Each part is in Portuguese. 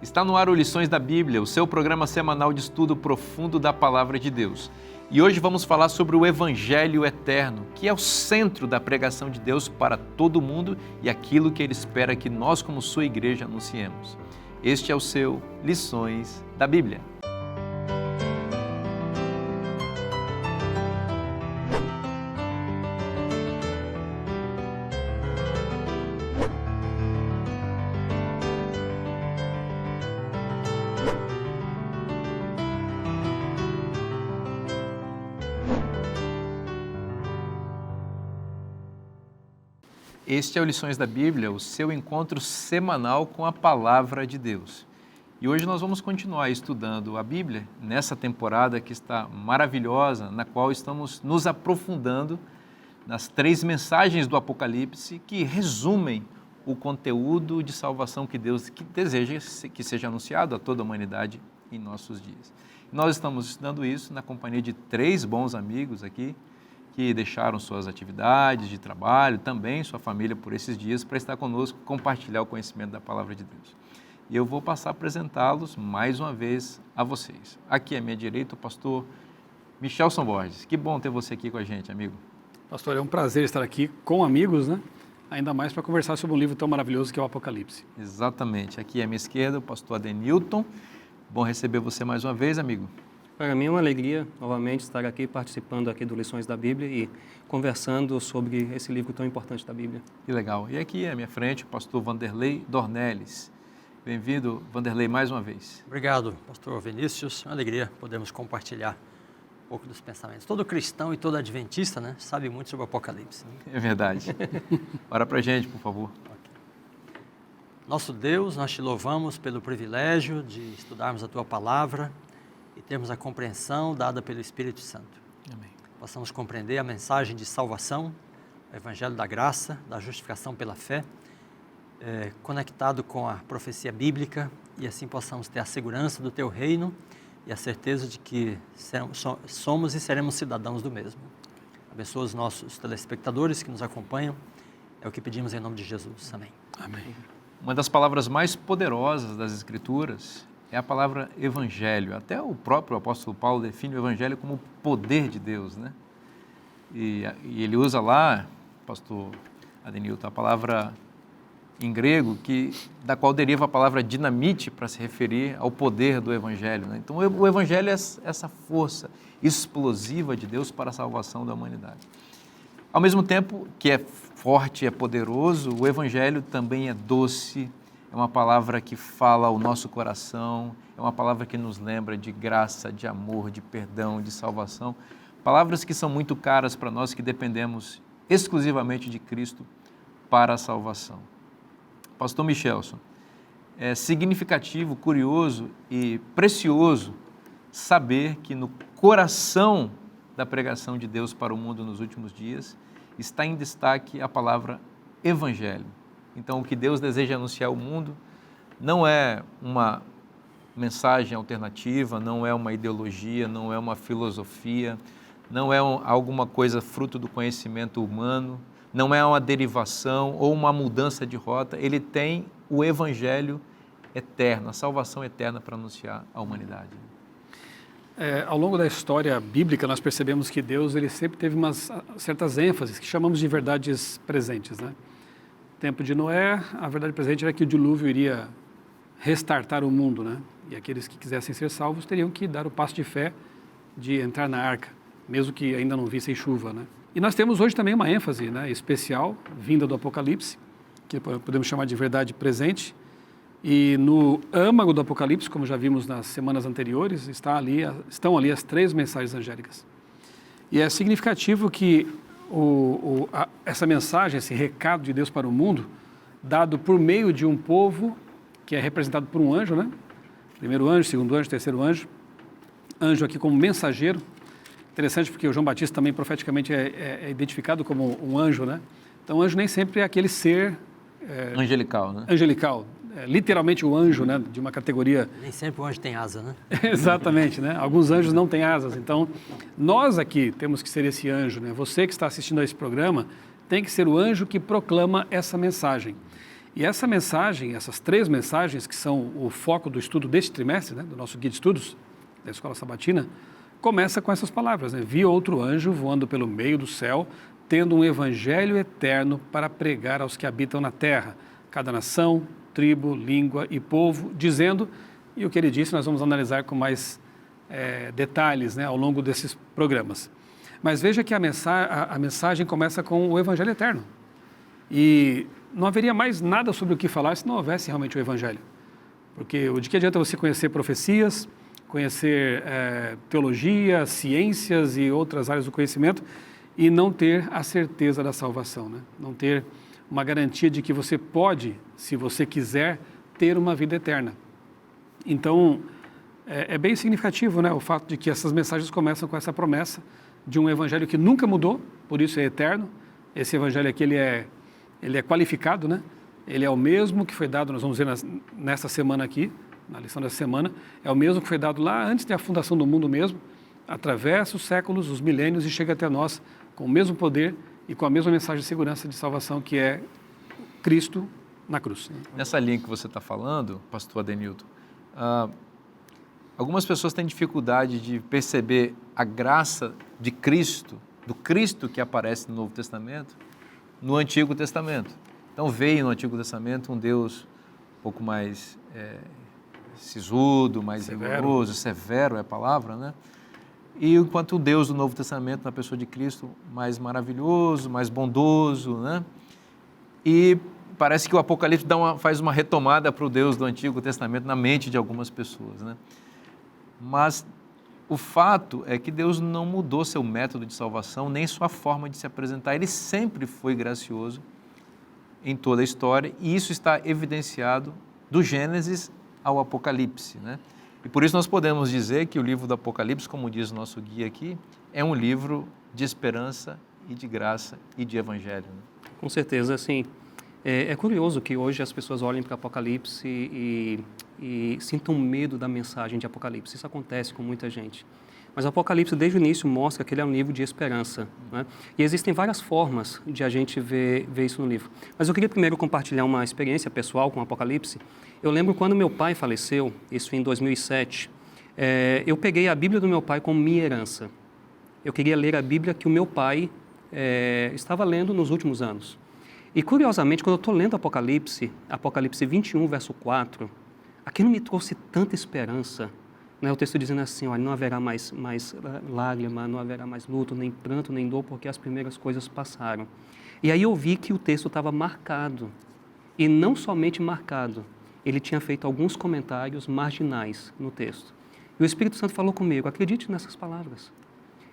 Está no ar o Lições da Bíblia, o seu programa semanal de estudo profundo da Palavra de Deus. E hoje vamos falar sobre o Evangelho Eterno, que é o centro da pregação de Deus para todo mundo e aquilo que Ele espera que nós, como sua igreja, anunciemos. Este é o seu Lições da Bíblia. Este é o Lições da Bíblia, o seu encontro semanal com a Palavra de Deus. E hoje nós vamos continuar estudando a Bíblia nessa temporada que está maravilhosa, na qual estamos nos aprofundando nas 3 mensagens do Apocalipse que resumem o conteúdo de salvação que Deus deseja que seja anunciado a toda a humanidade em nossos dias. Nós estamos estudando isso na companhia de 3 bons amigos aqui, que deixaram suas atividades de trabalho, também sua família por esses dias, para estar conosco, compartilhar o conhecimento da Palavra de Deus. E eu vou passar a apresentá-los mais uma vez a vocês. Aqui à minha direita, o pastor Michelson Borges. Que bom ter você aqui com a gente, amigo. Pastor, é um prazer estar aqui com amigos, né? Ainda mais para conversar sobre um livro tão maravilhoso que é o Apocalipse. Exatamente. Aqui à minha esquerda, o pastor Adenilton. Bom receber você mais uma vez, amigo. Para mim é uma alegria novamente estar aqui participando aqui do Lições da Bíblia e conversando sobre esse livro tão importante da Bíblia. Que legal. E aqui à minha frente o pastor Vanderlei Dornelles. Bem-vindo, Vanderlei, mais uma vez. Obrigado, pastor Vinícius. É uma alegria podermos compartilhar um pouco dos pensamentos. Todo cristão e todo adventista, né, sabe muito sobre o Apocalipse. É verdade. Ora pra gente, por favor. Nosso Deus, nós te louvamos pelo privilégio de estudarmos a tua palavra e termos a compreensão dada pelo Espírito Santo. Amém. Possamos compreender a mensagem de salvação, o Evangelho da graça, da justificação pela fé, conectado com a profecia bíblica, e assim possamos ter a segurança do teu reino e a certeza de que somos e seremos cidadãos do mesmo. Abençoa os nossos telespectadores que nos acompanham, é o que pedimos em nome de Jesus. Amém. Amém. Uma das palavras mais poderosas das Escrituras é a palavra evangelho. Até o próprio apóstolo Paulo define o evangelho como o poder de Deus, né? E ele usa lá, pastor Adenilton, a palavra em grego, da qual deriva a palavra dinamite para se referir ao poder do evangelho, né? Então o evangelho é essa força explosiva de Deus para a salvação da humanidade. Ao mesmo tempo que é forte e é poderoso, o evangelho também é doce, é uma palavra que fala ao nosso coração, é uma palavra que nos lembra de graça, de amor, de perdão, de salvação. Palavras que são muito caras para nós que dependemos exclusivamente de Cristo para a salvação. Pastor Michelson, é significativo, curioso e precioso saber que no coração da pregação de Deus para o mundo nos últimos dias está em destaque a palavra evangelho. Então, o que Deus deseja anunciar ao mundo não é uma mensagem alternativa, não é uma ideologia, não é uma filosofia, não é alguma coisa fruto do conhecimento humano, não é uma derivação ou uma mudança de rota. Ele tem o evangelho eterno, a salvação eterna para anunciar à humanidade. Ao longo da história bíblica, nós percebemos que Deus ele sempre teve certas ênfases que chamamos de verdades presentes, né? No tempo de Noé, a verdade presente era que o dilúvio iria restartar o mundo, né? E aqueles que quisessem ser salvos teriam que dar o passo de fé de entrar na arca, mesmo que ainda não vissem chuva, né? E nós temos hoje também uma ênfase, né, especial, vinda do Apocalipse, que podemos chamar de verdade presente. E no âmago do Apocalipse, como já vimos nas semanas anteriores, estão ali as 3 mensagens angélicas. E é significativo que essa mensagem, esse recado de Deus para o mundo, dado por meio de um povo que é representado por um anjo, né? Primeiro anjo, segundo anjo, terceiro anjo. Anjo aqui como mensageiro. Interessante porque o João Batista também profeticamente é identificado como um anjo, né? Então, anjo nem sempre é aquele ser... angelical, né? Angelical. Literalmente o anjo, né? De uma categoria... Nem sempre o anjo tem asa, né? Exatamente, né? Alguns anjos não têm asas. Então, nós aqui temos que ser esse anjo, né? Você que está assistindo a esse programa tem que ser o anjo que proclama essa mensagem. E essa mensagem, essas 3 mensagens, que são o foco do estudo deste trimestre, né, do nosso guia de estudos da Escola Sabatina, começa com essas palavras, né? Vi outro anjo voando pelo meio do céu, tendo um evangelho eterno para pregar aos que habitam na terra, cada nação, tribo, língua e povo, dizendo, e o que ele disse nós vamos analisar com mais detalhes, né, ao longo desses programas. Mas veja que a mensagem começa com o evangelho eterno. E não haveria mais nada sobre o que falar se não houvesse realmente o evangelho. Porque de que adianta você conhecer profecias, conhecer teologia, ciências e outras áreas do conhecimento e não ter a certeza da salvação, né? Não ter uma garantia de que você pode, se você quiser, ter uma vida eterna. Então, é bem significativo, né, o fato de que essas mensagens começam com essa promessa de um evangelho que nunca mudou, por isso é eterno. Esse evangelho aqui, ele é qualificado, né? Ele é o mesmo que foi dado, nós vamos ver nessa semana aqui, na lição dessa semana, é o mesmo que foi dado lá antes da fundação do mundo mesmo, atravessa os séculos, os milênios e chega até nós com o mesmo poder e com a mesma mensagem de segurança de salvação que é Cristo na cruz. Nessa linha que você está falando, pastor Adenilton, algumas pessoas têm dificuldade de perceber a graça de Cristo, do Cristo que aparece no Novo Testamento, no Antigo Testamento. Então veio no Antigo Testamento um Deus um pouco mais sisudo, mais rigoroso, severo é a palavra, né? E enquanto o Deus do Novo Testamento, na pessoa de Cristo, mais maravilhoso, mais bondoso, né? E parece que o Apocalipse faz uma retomada para o Deus do Antigo Testamento na mente de algumas pessoas, né? Mas o fato é que Deus não mudou seu método de salvação, nem sua forma de se apresentar. Ele sempre foi gracioso em toda a história e isso está evidenciado do Gênesis ao Apocalipse, né? E por isso nós podemos dizer que o livro do Apocalipse, como diz o nosso guia aqui, é um livro de esperança e de graça e de evangelho, né? Com certeza, assim, é curioso que hoje as pessoas olhem para o Apocalipse e sintam medo da mensagem de Apocalipse. Isso acontece com muita gente. Mas o Apocalipse, desde o início, mostra que ele é um livro de esperança, né? E existem várias formas de a gente ver isso no livro. Mas eu queria primeiro compartilhar uma experiência pessoal com o Apocalipse. Eu lembro quando meu pai faleceu, isso em 2007, eu peguei a Bíblia do meu pai como minha herança. Eu queria ler a Bíblia que o meu pai estava lendo nos últimos anos. E, curiosamente, quando eu estou lendo Apocalipse 21, verso 4, aquilo me trouxe tanta esperança, né? O texto dizendo assim, olha, não haverá mais lágrima, não haverá mais luto, nem pranto, nem dor, porque as primeiras coisas passaram. E aí eu vi que o texto estava marcado, e não somente marcado, ele tinha feito alguns comentários marginais no texto. E o Espírito Santo falou comigo, acredite nessas palavras.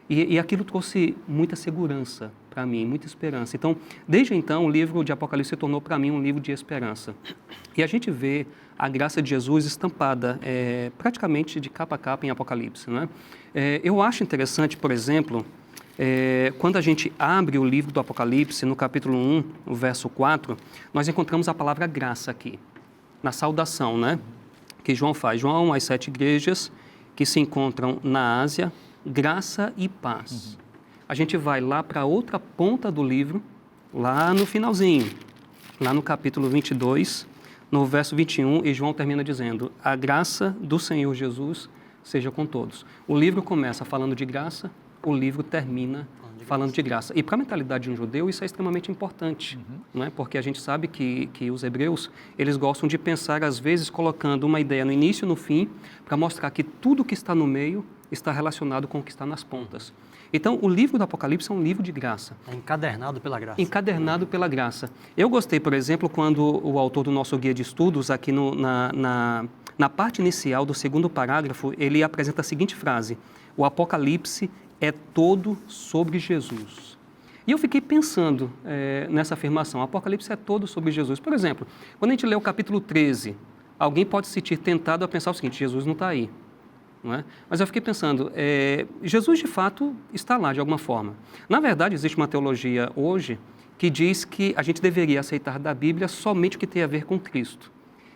E aquilo trouxe muita segurança para mim, muita esperança. Então, desde então, o livro de Apocalipse se tornou para mim um livro de esperança. E a gente vê a graça de Jesus estampada praticamente de capa a capa em Apocalipse, né? Eu acho interessante, por exemplo, quando a gente abre o livro do Apocalipse, no capítulo 1, no verso 4, nós encontramos a palavra graça aqui, na saudação, né? Que João faz. João, as 7 igrejas que se encontram na Ásia, graça e paz. A gente vai lá para a outra ponta do livro, lá no finalzinho, lá no capítulo 22, no verso 21, e João termina dizendo, a graça do Senhor Jesus seja com todos. O livro começa falando de graça, o livro termina falando de graça. E para a mentalidade de um judeu, isso é extremamente importante, né? Porque a gente sabe que os hebreus, eles gostam de pensar, às vezes, colocando uma ideia no início e no fim, para mostrar que tudo que está no meio está relacionado com o que está nas pontas. Então, o livro do Apocalipse é um livro de graça. É encadernado pela graça. Encadernado pela graça. Eu gostei, por exemplo, quando o autor do nosso guia de estudos, aqui na parte inicial do segundo parágrafo, ele apresenta a seguinte frase, o Apocalipse é todo sobre Jesus. E eu fiquei pensando nessa afirmação, o Apocalipse é todo sobre Jesus. Por exemplo, quando a gente lê o capítulo 13, alguém pode se sentir tentado a pensar o seguinte, Jesus não está aí. Não é? Mas eu fiquei pensando, Jesus de fato está lá de alguma forma. Na verdade, existe uma teologia hoje que diz que a gente deveria aceitar da Bíblia somente o que tem a ver com Cristo.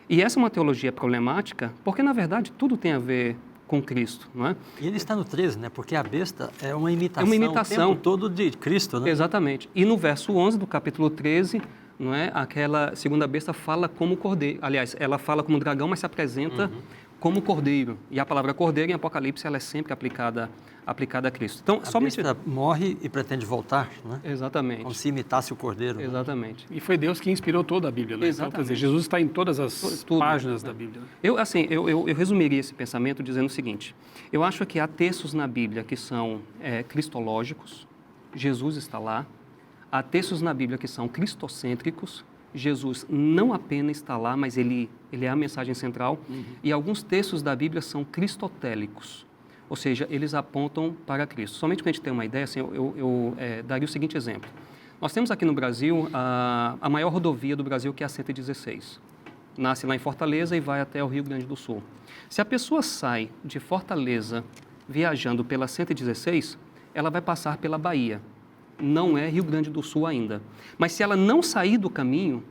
E essa é uma teologia problemática, porque na verdade tudo tem a ver com Cristo, não é? E ele está no 13, né? Porque a besta é uma imitação, é uma imitação o tempo todo de Cristo, né? Exatamente. E no verso 11 do capítulo 13, não é? Aquela segunda besta fala como cordeiro. Aliás, ela fala como dragão, mas se apresenta como cordeiro. E a palavra cordeiro em Apocalipse ela é sempre aplicada a Cristo. Então, A besta morre e pretende voltar, né? Exatamente. Como se imitasse o cordeiro. Exatamente. E foi Deus que inspirou toda a Bíblia, né? Então, quer dizer, Jesus está em todas as páginas da Bíblia. Né? Eu resumiria esse pensamento dizendo o seguinte: eu acho que há textos na Bíblia que são cristológicos, Jesus está lá. Há textos na Bíblia que são cristocêntricos, Jesus não apenas está lá, mas ele é a mensagem central. E alguns textos da Bíblia são cristotélicos, ou seja, eles apontam para Cristo. Somente para a gente ter uma ideia, assim, eu daria o seguinte exemplo. Nós temos aqui no Brasil a maior rodovia do Brasil, que é a 116. Nasce lá em Fortaleza e vai até o Rio Grande do Sul. Se a pessoa sai de Fortaleza viajando pela 116, ela vai passar pela Bahia. Não é Rio Grande do Sul ainda. Mas se ela não sair do caminho,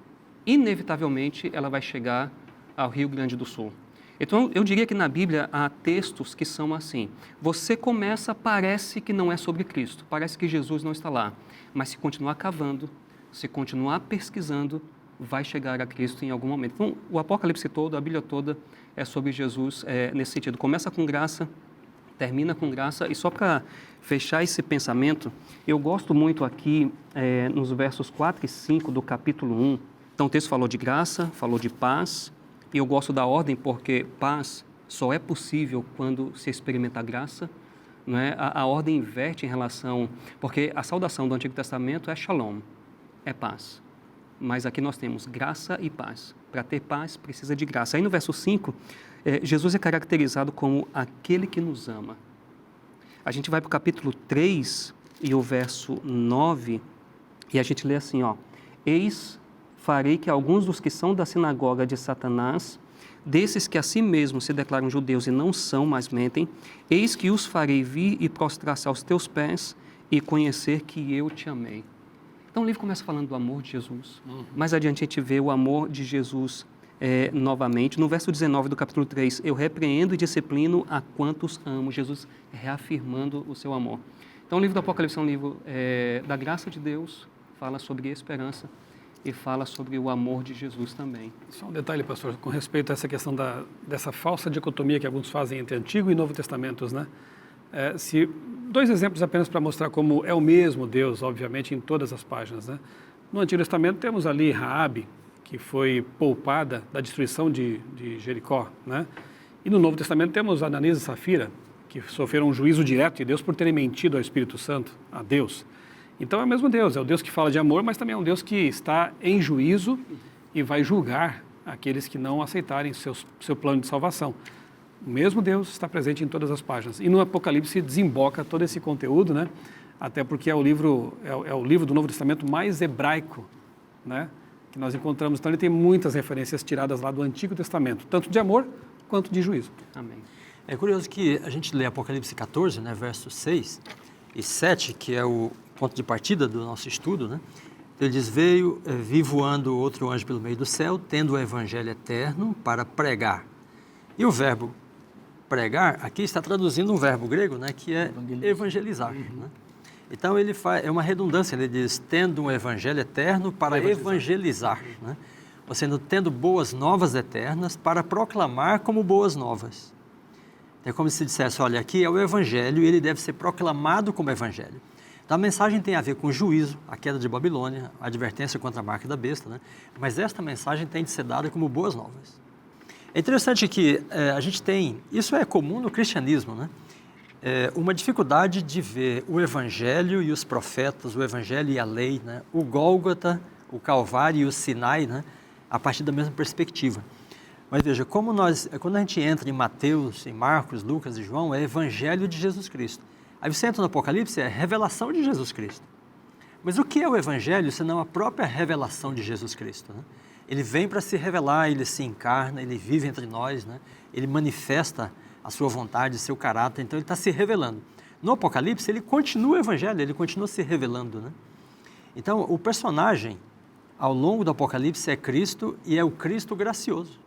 inevitavelmente ela vai chegar ao Rio Grande do Sul. Então, eu diria que na Bíblia há textos que são assim. Você começa, parece que não é sobre Cristo, parece que Jesus não está lá. Mas se continuar cavando, se continuar pesquisando, vai chegar a Cristo em algum momento. Então, o Apocalipse todo, a Bíblia toda, é sobre Jesus nesse sentido. Começa com graça, termina com graça. E só para fechar esse pensamento, eu gosto muito aqui nos versos 4 e 5 do capítulo 1. Então o texto falou de graça, falou de paz, e eu gosto da ordem porque paz só é possível quando se experimenta a graça. Não é? A ordem inverte em relação... Porque a saudação do Antigo Testamento é shalom, é paz. Mas aqui nós temos graça e paz. Para ter paz, precisa de graça. Aí no verso 5, Jesus é caracterizado como aquele que nos ama. A gente vai para o capítulo 3 e o verso 9, e a gente lê assim, ó: Eis, farei que alguns dos que são da sinagoga de Satanás, desses que a si mesmos se declaram judeus e não são, mas mentem, eis que os farei vir e prostrar-se aos teus pés e conhecer que eu te amei. Então o livro começa falando do amor de Jesus. Mais adiante a gente vê o amor de Jesus novamente. No verso 19 do capítulo 3, eu repreendo e disciplino a quantos amo. Jesus reafirmando o seu amor. Então o livro do Apocalipse é um livro da graça de Deus, fala sobre esperança e fala sobre o amor de Jesus também. Só um detalhe, pastor, com respeito a essa questão dessa falsa dicotomia que alguns fazem entre Antigo e Novo Testamentos, né? Dois exemplos apenas para mostrar como é o mesmo Deus, obviamente, em todas as páginas, né? No Antigo Testamento temos ali Raabe, que foi poupada da destruição de Jericó, né? E no Novo Testamento temos Ananias e Safira, que sofreram um juízo direto de Deus por terem mentido ao Espírito Santo, a Deus. Então é o mesmo Deus, é o Deus que fala de amor, mas também é um Deus que está em juízo e vai julgar aqueles que não aceitarem seu plano de salvação. O mesmo Deus está presente em todas as páginas. E no Apocalipse desemboca todo esse conteúdo, né? Até porque é o livro do Novo Testamento mais hebraico, né? Que nós encontramos. Então ele tem muitas referências tiradas lá do Antigo Testamento, tanto de amor quanto de juízo. Amém. É curioso que a gente lê Apocalipse 14, né, versos 6 e 7, que é o ponto de partida do nosso estudo, né? Ele diz: vi voando outro anjo pelo meio do céu, tendo o evangelho eterno para pregar. E o verbo pregar, aqui está traduzindo um verbo grego, né, que é evangelizar. Né? Então ele é uma redundância, ele diz: tendo um evangelho eterno para evangelizar. Né? Ou seja, tendo boas novas eternas para proclamar como boas novas. É como se dissesse: olha, aqui é o evangelho e ele deve ser proclamado como evangelho. Então a mensagem tem a ver com o juízo, a queda de Babilônia, a advertência contra a marca da besta, né? Mas esta mensagem tem de ser dada como boas novas. É interessante que a gente tem, isso é comum no cristianismo, né? Uma dificuldade de ver o evangelho e os profetas, o evangelho e a lei, né? O Gólgota, o Calvário e o Sinai, né? A partir da mesma perspectiva. Mas veja, quando a gente entra em Mateus, em Marcos, Lucas e João, é evangelho de Jesus Cristo. Aí você entra no Apocalipse, é revelação de Jesus Cristo. Mas o que é o evangelho, senão a própria revelação de Jesus Cristo? Né? Ele vem para se revelar, ele se encarna, ele vive entre nós, né? Ele manifesta a sua vontade, seu caráter, então ele está se revelando. No Apocalipse, ele continua o evangelho, ele continua se revelando. Né? Então, o personagem, ao longo do Apocalipse, é Cristo e é o Cristo gracioso.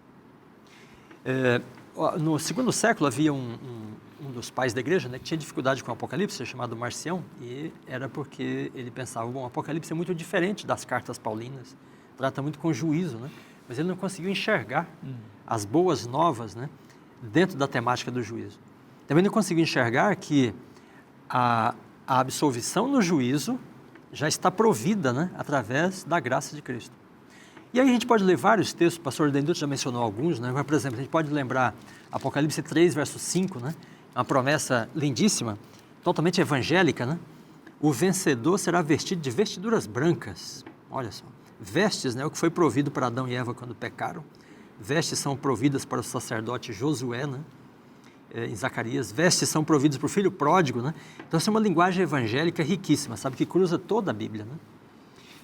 No segundo século, havia um dos pais da igreja, né, que tinha dificuldade com o Apocalipse, chamado Marcião, e era porque ele pensava: bom, o Apocalipse é muito diferente das cartas paulinas, trata muito com juízo, né? Mas ele não conseguiu enxergar as boas novas, né? Dentro da temática do juízo. Também não conseguiu enxergar que a absolvição no juízo já está provida, né? Através da graça de Cristo. E aí a gente pode ler vários textos, o pastor Denilton já mencionou alguns, né? Mas, por exemplo, a gente pode lembrar Apocalipse 3, verso 5, né? Uma promessa lindíssima, totalmente evangélica, né? O vencedor será vestido de vestiduras brancas. Olha só, vestes, né? O que foi provido para Adão e Eva quando pecaram. Vestes são providas para o sacerdote Josué, né? Em Zacarias. Vestes são providas para o filho pródigo, né? Então, essa é uma linguagem evangélica riquíssima, sabe? Que cruza toda a Bíblia, né?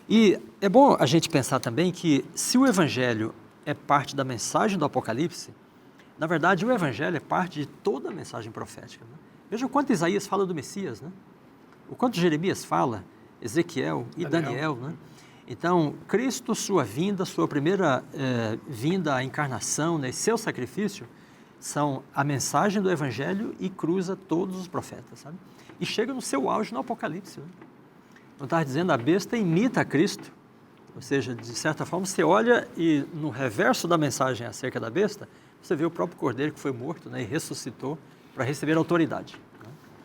E é bom a gente pensar também que se o Evangelho é parte da mensagem do Apocalipse, na verdade o Evangelho é parte de toda a mensagem profética, né? Veja o quanto Isaías fala do Messias, né? O quanto Jeremias fala, Ezequiel e Daniel, né? Então, Cristo, sua vinda, sua primeira vinda, a encarnação, né, seu sacrifício, são a mensagem do Evangelho e cruza todos os profetas, sabe? E chega no seu auge no Apocalipse, né? Não está dizendo, a besta imita a Cristo, ou seja, de certa forma, você olha e no reverso da mensagem acerca da besta, você vê o próprio Cordeiro que foi morto, né, e ressuscitou para receber autoridade.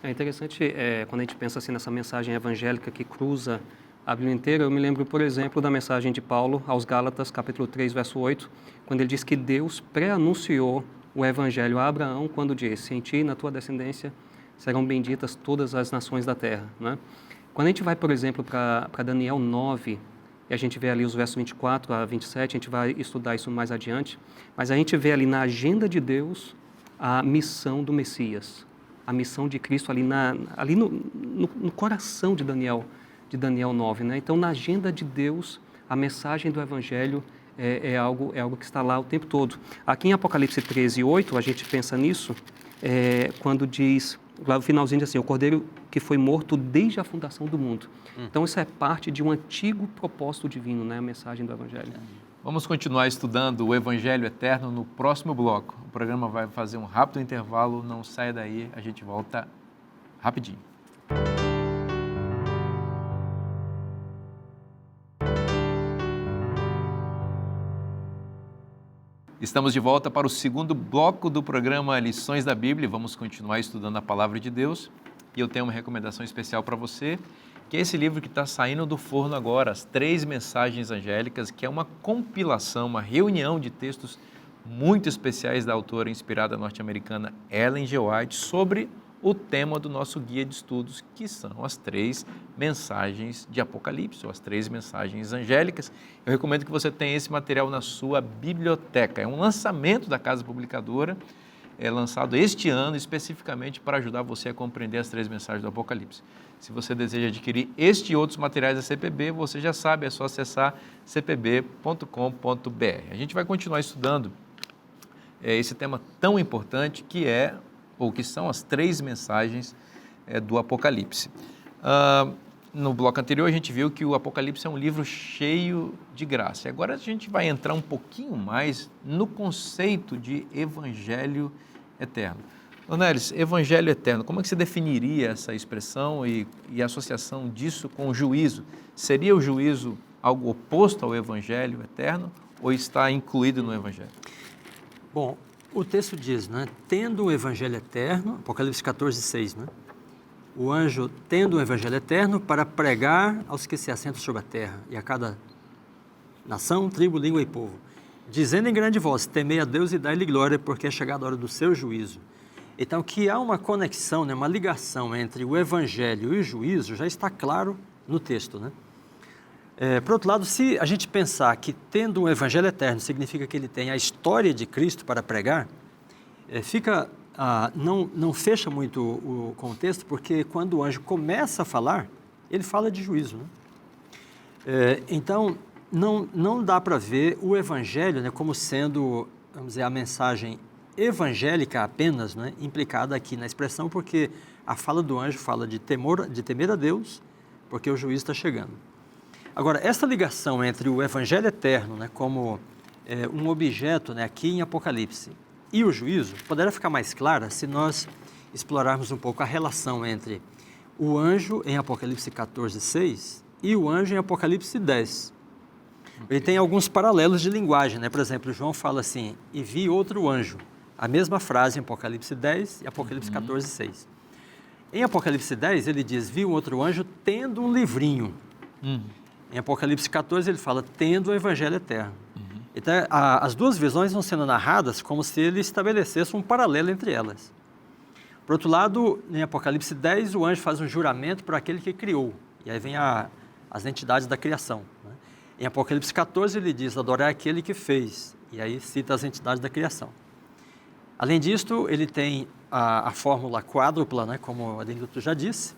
É interessante, quando a gente pensa assim nessa mensagem evangélica que cruza a Bíblia inteira, eu me lembro, por exemplo, da mensagem de Paulo aos Gálatas, capítulo 3, verso 8, quando ele diz que Deus pré-anunciou o Evangelho a Abraão quando disse, em ti e na tua descendência serão benditas todas as nações da terra, né? Quando a gente vai, por exemplo, para Daniel 9, e a gente vê ali os versos 24 a 27, a gente vai estudar isso mais adiante, mas a gente vê ali na agenda de Deus a missão do Messias, a missão de Cristo ali no coração de Daniel 9, né? Então, na agenda de Deus, a mensagem do Evangelho é algo que está lá o tempo todo. Aqui em Apocalipse 13, 8, a gente pensa nisso, quando diz, lá no finalzinho diz assim, o Cordeiro que foi morto desde a fundação do mundo. Então, isso é parte de um antigo propósito divino, né? A mensagem do Evangelho. Vamos continuar estudando o Evangelho Eterno no próximo bloco. O programa vai fazer um rápido intervalo, não saia daí, a gente volta rapidinho. Estamos de volta para o segundo bloco do programa Lições da Bíblia. Vamos continuar estudando a Palavra de Deus. E eu tenho uma recomendação especial para você, que é esse livro que está saindo do forno agora, As 3 Mensagens Angélicas, que é uma compilação, uma reunião de textos muito especiais da autora inspirada norte-americana Ellen G. White sobre o tema do nosso guia de estudos, que são as 3 mensagens de Apocalipse, ou as 3 mensagens angélicas. Eu recomendo que você tenha esse material na sua biblioteca. É um lançamento da Casa Publicadora, lançado este ano especificamente para ajudar você a compreender as 3 mensagens do Apocalipse. Se você deseja adquirir este e outros materiais da CPB, você já sabe, é só acessar cpb.com.br. A gente vai continuar estudando esse tema tão importante que são as 3 mensagens do Apocalipse. No bloco anterior a gente viu que o Apocalipse é um livro cheio de graça. Agora a gente vai entrar um pouquinho mais no conceito de Evangelho Eterno. Donelis, Evangelho Eterno, como é que você definiria essa expressão e a associação disso com o juízo? Seria o juízo algo oposto ao Evangelho Eterno ou está incluído no Evangelho? Bom, o texto diz, né, tendo o Evangelho Eterno, Apocalipse 14, 6, né? O anjo tendo o Evangelho Eterno para pregar aos que se assentam sobre a terra e a cada nação, tribo, língua e povo, dizendo em grande voz, temei a Deus e dai-lhe glória, porque é chegada a hora do seu juízo. Então, que há uma conexão, né, uma ligação entre o Evangelho e o juízo, já está claro no texto, né? Por outro lado, se a gente pensar que tendo um Evangelho Eterno significa que ele tem a história de Cristo para pregar, não fecha muito o contexto, porque quando o anjo começa a falar, ele fala de juízo, né? Então, não dá para ver o Evangelho, né, como sendo, vamos dizer, a mensagem evangélica apenas, né, implicada aqui na expressão, porque a fala do anjo fala de temer a Deus, porque o juízo está chegando. Agora, essa ligação entre o Evangelho Eterno, né, como um objeto, né, aqui em Apocalipse, e o juízo, poderá ficar mais clara se nós explorarmos um pouco a relação entre o anjo em Apocalipse 14, 6 e o anjo em Apocalipse 10. Ele tem alguns paralelos de linguagem, né? Por exemplo, João fala assim, e vi outro anjo. A mesma frase em Apocalipse 10 e Apocalipse 14, 6. Em Apocalipse 10, ele diz, vi um outro anjo tendo um livrinho. Em Apocalipse 14, ele fala, tendo o evangelho eterno. Então, as duas visões vão sendo narradas como se ele estabelecesse um paralelo entre elas. Por outro lado, em Apocalipse 10, o anjo faz um juramento para aquele que criou. E aí vem as entidades da criação. Né? Em Apocalipse 14, ele diz, adorar aquele que fez. E aí cita as entidades da criação. Além disso, ele tem a fórmula quádrupla, né, como a Adenilton já disse,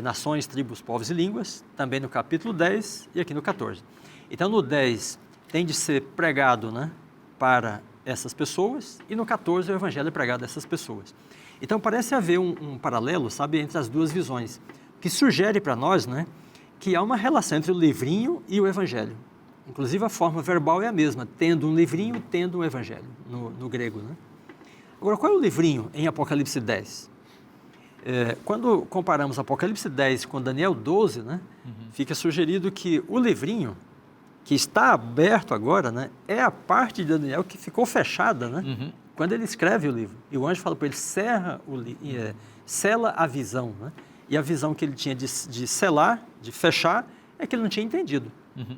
nações, tribos, povos e línguas, também no capítulo 10 e aqui no 14. Então, no 10, tem de ser pregado, né, para essas pessoas, e no 14, o evangelho é pregado a essas pessoas. Então, parece haver um paralelo, sabe, entre as duas visões, que sugere para nós, né, que há uma relação entre o livrinho e o evangelho. Inclusive, a forma verbal é a mesma, tendo um livrinho, tendo um evangelho, no grego, né? Agora, qual é o livrinho em Apocalipse 10? Quando comparamos Apocalipse 10 com Daniel 12, né, fica sugerido que o livrinho, que está aberto agora, né, é a parte de Daniel que ficou fechada, né, quando ele escreve o livro. E o anjo fala para ele, sela a visão. Né, e a visão que ele tinha de selar, de fechar, é que ele não tinha entendido.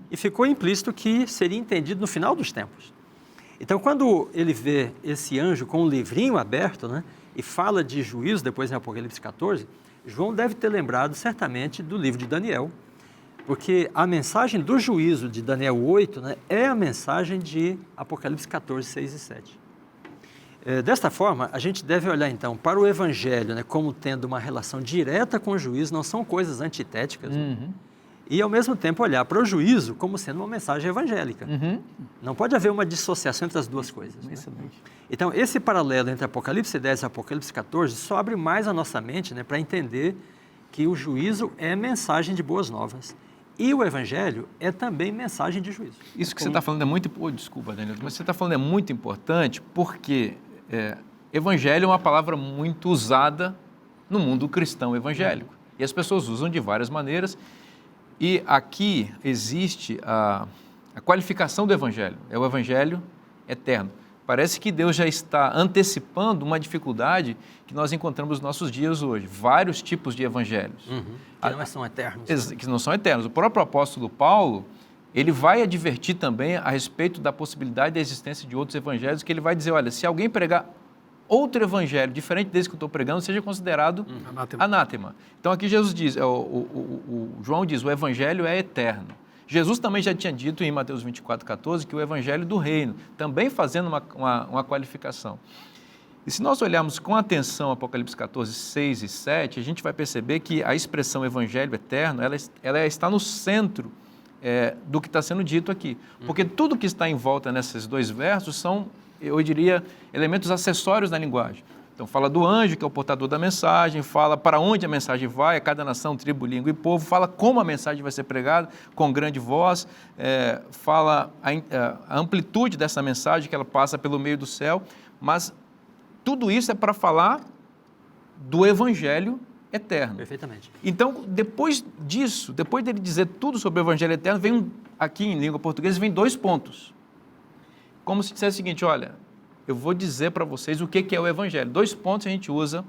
E ficou implícito que seria entendido no final dos tempos. Então, quando ele vê esse anjo com um livrinho aberto, né, e fala de juízo, depois em Apocalipse 14, João deve ter lembrado certamente do livro de Daniel, porque a mensagem do juízo de Daniel 8, né, é a mensagem de Apocalipse 14, 6 e 7. Desta forma, a gente deve olhar então para o evangelho, né, como tendo uma relação direta com o juízo, não são coisas antitéticas, né? E, ao mesmo tempo, olhar para o juízo como sendo uma mensagem evangélica. Não pode haver uma dissociação entre as duas coisas. Né? Então, esse paralelo entre Apocalipse 10 e Apocalipse 14 só abre mais a nossa mente, né, para entender que o juízo é mensagem de boas novas. E o evangelho é também mensagem de juízo. Isso que você está falando é muito... desculpa, Daniel, mas você está falando é muito importante porque evangelho é uma palavra muito usada no mundo cristão evangélico. E as pessoas usam de várias maneiras. E aqui existe a qualificação do evangelho, é o evangelho eterno. Parece que Deus já está antecipando uma dificuldade que nós encontramos nos nossos dias hoje. Vários tipos de evangelhos. Que não são eternos. Que não são eternos. O próprio apóstolo Paulo, ele vai advertir também a respeito da possibilidade da existência de outros evangelhos, que ele vai dizer, olha, se alguém pregar outro evangelho, diferente desse que eu estou pregando, seja considerado anátema. Então aqui Jesus diz, o João diz, o evangelho é eterno. Jesus também já tinha dito em Mateus 24, 14, que o evangelho do reino, também fazendo uma qualificação. E se nós olharmos com atenção Apocalipse 14, 6 e 7, a gente vai perceber que a expressão evangelho eterno, ela está no centro do que está sendo dito aqui. Porque tudo que está em volta nesses dois versos são, eu diria, elementos acessórios na linguagem. Então, fala do anjo, que é o portador da mensagem, fala para onde a mensagem vai, a cada nação, tribo, língua e povo, fala como a mensagem vai ser pregada, com grande voz, fala a amplitude dessa mensagem, que ela passa pelo meio do céu, mas tudo isso é para falar do evangelho eterno. Perfeitamente. Então, depois disso, depois dele dizer tudo sobre o evangelho eterno, aqui em língua portuguesa, vem 2 pontos. Como se dissesse o seguinte, olha, eu vou dizer para vocês o que é o evangelho. 2 pontos a gente usa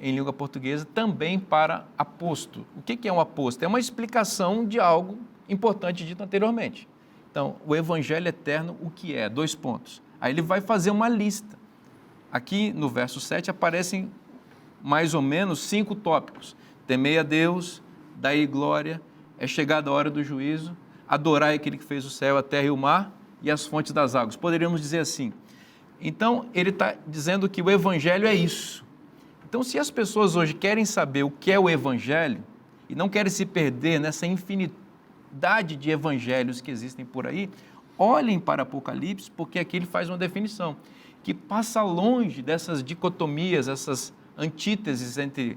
em língua portuguesa também para aposto. O que é um aposto? É uma explicação de algo importante dito anteriormente. Então, o evangelho eterno, o que é? 2 pontos. Aí ele vai fazer uma lista. Aqui no verso 7 aparecem mais ou menos 5 tópicos. Temei a Deus, dai glória, é chegada a hora do juízo, adorai aquele que fez o céu, a terra e o mar e as fontes das águas. Poderíamos dizer assim. Então, ele está dizendo que o evangelho é isso. Então, se as pessoas hoje querem saber o que é o evangelho e não querem se perder nessa infinidade de evangelhos que existem por aí, olhem para Apocalipse, porque aqui ele faz uma definição que passa longe dessas dicotomias, essas antíteses entre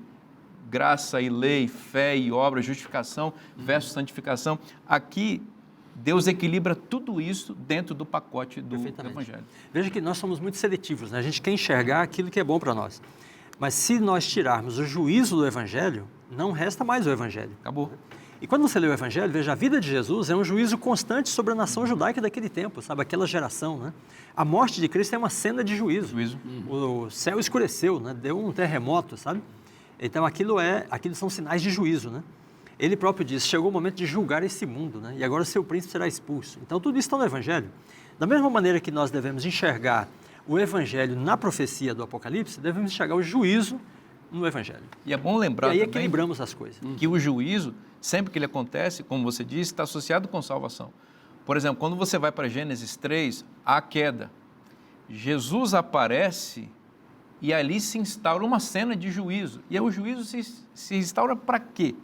graça e lei, fé e obra, justificação versus santificação. Aqui, Deus equilibra tudo isso dentro do pacote do evangelho. Veja que nós somos muito seletivos, né? A gente quer enxergar aquilo que é bom para nós. Mas se nós tirarmos o juízo do evangelho, não resta mais o evangelho. Acabou. E quando você lê o Evangelho, veja, a vida de Jesus é um juízo constante sobre a nação judaica daquele tempo, sabe? Aquela geração, né? A morte de Cristo é uma cena de juízo. O céu escureceu, né? Deu um terremoto, sabe? Então aquilo são sinais de juízo, né? Ele próprio diz, chegou o momento de julgar esse mundo, né? E agora o seu príncipe será expulso. Então tudo isso está no Evangelho. Da mesma maneira que nós devemos enxergar o Evangelho na profecia do Apocalipse, devemos enxergar o juízo no Evangelho. E é bom lembrar e aí também equilibramos as coisas. que o juízo, sempre que ele acontece, como você disse, está associado com salvação. Por exemplo, quando você vai para Gênesis 3, há a queda. Jesus aparece e ali se instaura uma cena de juízo. E aí o juízo se instaura para quê?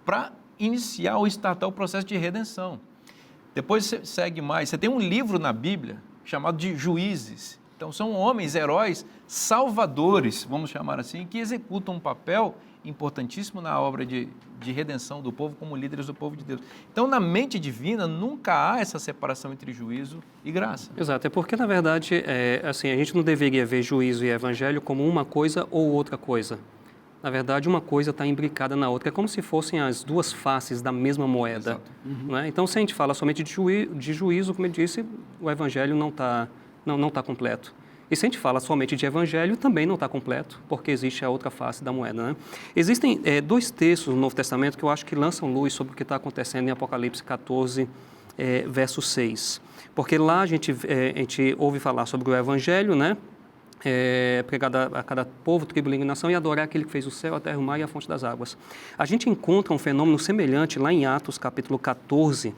Para iniciar ou startar o processo de redenção. Depois você segue mais. Você tem um livro na Bíblia chamado de Juízes. Então, são homens, heróis, salvadores, vamos chamar assim, que executam um papel importantíssimo na obra de redenção do povo como líderes do povo de Deus. Então, na mente divina, nunca há essa separação entre juízo e graça. Exato, é porque, na verdade, assim, a gente não deveria ver juízo e evangelho como uma coisa ou outra coisa. Na verdade, uma coisa está imbricada na outra. É como se fossem as duas faces da mesma moeda. Não é? Então, se a gente fala somente de juízo, como eu disse, o evangelho não está completo. E se a gente fala somente de evangelho, também não está completo, porque existe a outra face da moeda. Né? Existem dois textos no Novo Testamento que eu acho que lançam luz sobre o que está acontecendo em Apocalipse 14, verso 6. Porque lá a gente ouve falar sobre o evangelho, né? Pregado a cada povo, tribo, língua e nação, e adorar aquele que fez o céu, a terra, o mar e a fonte das águas. A gente encontra um fenômeno semelhante lá em Atos, capítulo 14,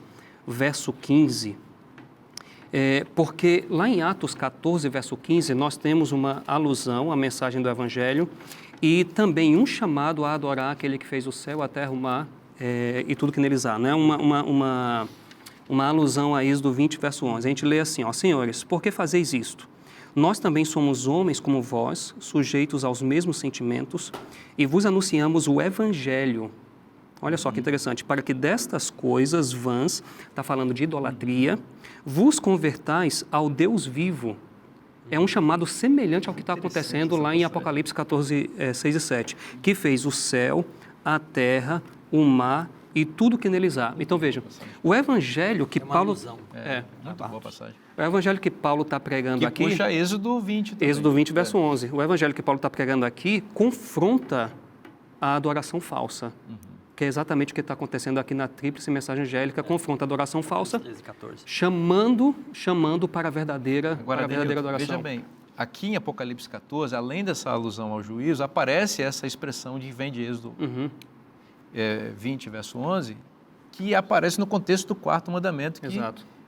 verso 15. Porque lá em Atos 14, verso 15, nós temos uma alusão à mensagem do Evangelho e também um chamado a adorar aquele que fez o céu, a terra, o mar e tudo que neles há. Né? Uma alusão a Êxodo 20, verso 11. A gente lê assim, ó, Senhores, por que fazeis isto? Nós também somos homens como vós, sujeitos aos mesmos sentimentos, e vos anunciamos o Evangelho. Olha só que interessante, para que destas coisas vãs, está falando de idolatria, vos convertais ao Deus vivo. É um chamado semelhante ao que está acontecendo lá em Apocalipse 14, 6 e 7, que fez o céu, a terra, o mar e tudo que neles há. Então vejam, o evangelho que Paulo... Alusão. Muito boa passagem. O evangelho que Paulo está pregando aqui... Que puxa Êxodo 20 também. Êxodo 20, verso 11. O evangelho que Paulo está pregando aqui confronta a adoração falsa. Que é exatamente o que está acontecendo aqui na tríplice mensagem angélica, confronta a adoração falsa, 13, 14. chamando para a verdadeira, Agora, adoração. Veja bem, aqui em Apocalipse 14, além dessa alusão ao juízo, aparece essa expressão de vem de Êxodo 20, verso 11, que aparece no contexto do quarto mandamento, que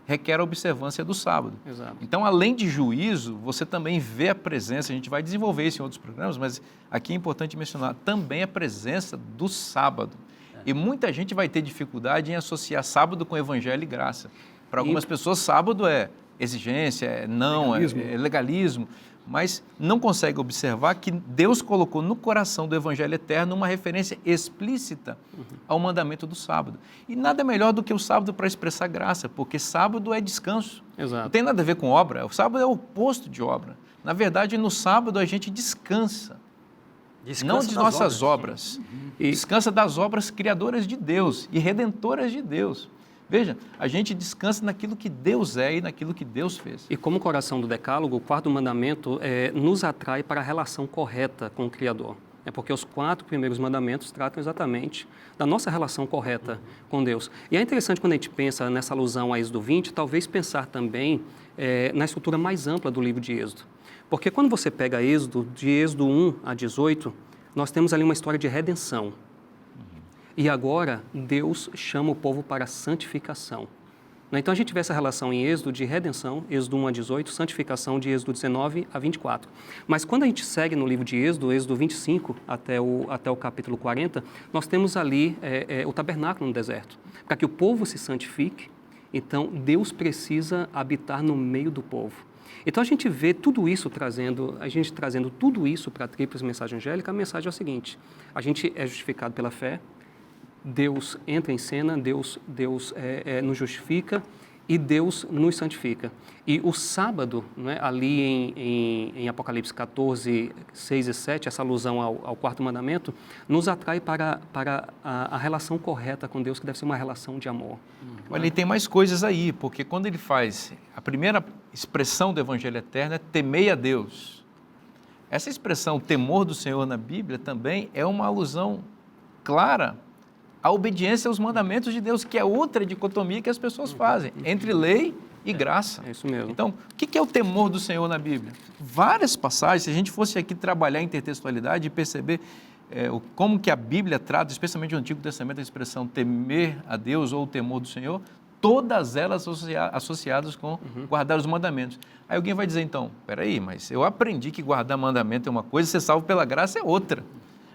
requer a observância do sábado. Exato. Então, além de juízo, você também vê a presença, a gente vai desenvolver isso em outros programas, mas aqui é importante mencionar também a presença do sábado. E muita gente vai ter dificuldade em associar sábado com evangelho e graça. Para algumas pessoas, sábado é exigência, é legalismo, mas não consegue observar que Deus colocou no coração do evangelho eterno uma referência explícita ao mandamento do sábado. E nada melhor do que o sábado para expressar graça, porque sábado é descanso. Exato. Não tem nada a ver com obra, o sábado é o oposto de obra. Na verdade, no sábado a gente descansa. Não de nossas obras. Descansa das obras criadoras de Deus e redentoras de Deus. Veja, a gente descansa naquilo que Deus é e naquilo que Deus fez. E como coração do decálogo, o quarto mandamento nos atrai para a relação correta com o Criador. É porque os 4 primeiros mandamentos tratam exatamente da nossa relação correta com Deus. E é interessante quando a gente pensa nessa alusão a Êxodo 20, talvez pensar também na estrutura mais ampla do livro de Êxodo. Porque quando você pega Êxodo, de Êxodo 1 a 18, nós temos ali uma história de redenção. E agora, Deus chama o povo para santificação. Então, a gente vê essa relação em Êxodo de redenção, Êxodo 1 a 18, santificação de Êxodo 19 a 24. Mas quando a gente segue no livro de Êxodo, Êxodo 25 até o capítulo 40, nós temos ali o tabernáculo no deserto. Para que o povo se santifique, então Deus precisa habitar no meio do povo. Então, a gente vê tudo isso trazendo tudo isso para a tríplice mensagem angélica. A mensagem é a seguinte: a gente é justificado pela fé, Deus entra em cena, Deus nos justifica e Deus nos santifica. E o sábado, né, ali em Apocalipse 14, 6 e 7, essa alusão ao quarto mandamento, nos atrai para a relação correta com Deus, que deve ser uma relação de amor. Olha, e tem mais coisas aí, porque quando ele faz, a primeira expressão do Evangelho Eterno é temei a Deus. Essa expressão, temor do Senhor na Bíblia, também é uma alusão clara à obediência aos mandamentos de Deus, que é outra dicotomia que as pessoas fazem, entre lei e graça. É isso mesmo. Então, o que é o temor do Senhor na Bíblia? Várias passagens, se a gente fosse aqui trabalhar intertextualidade e perceber como que a Bíblia trata, especialmente no Antigo Testamento, a expressão temer a Deus ou o temor do Senhor, todas elas associadas com guardar os mandamentos. Aí alguém vai dizer, então, peraí, mas eu aprendi que guardar mandamento é uma coisa, ser salvo pela graça é outra.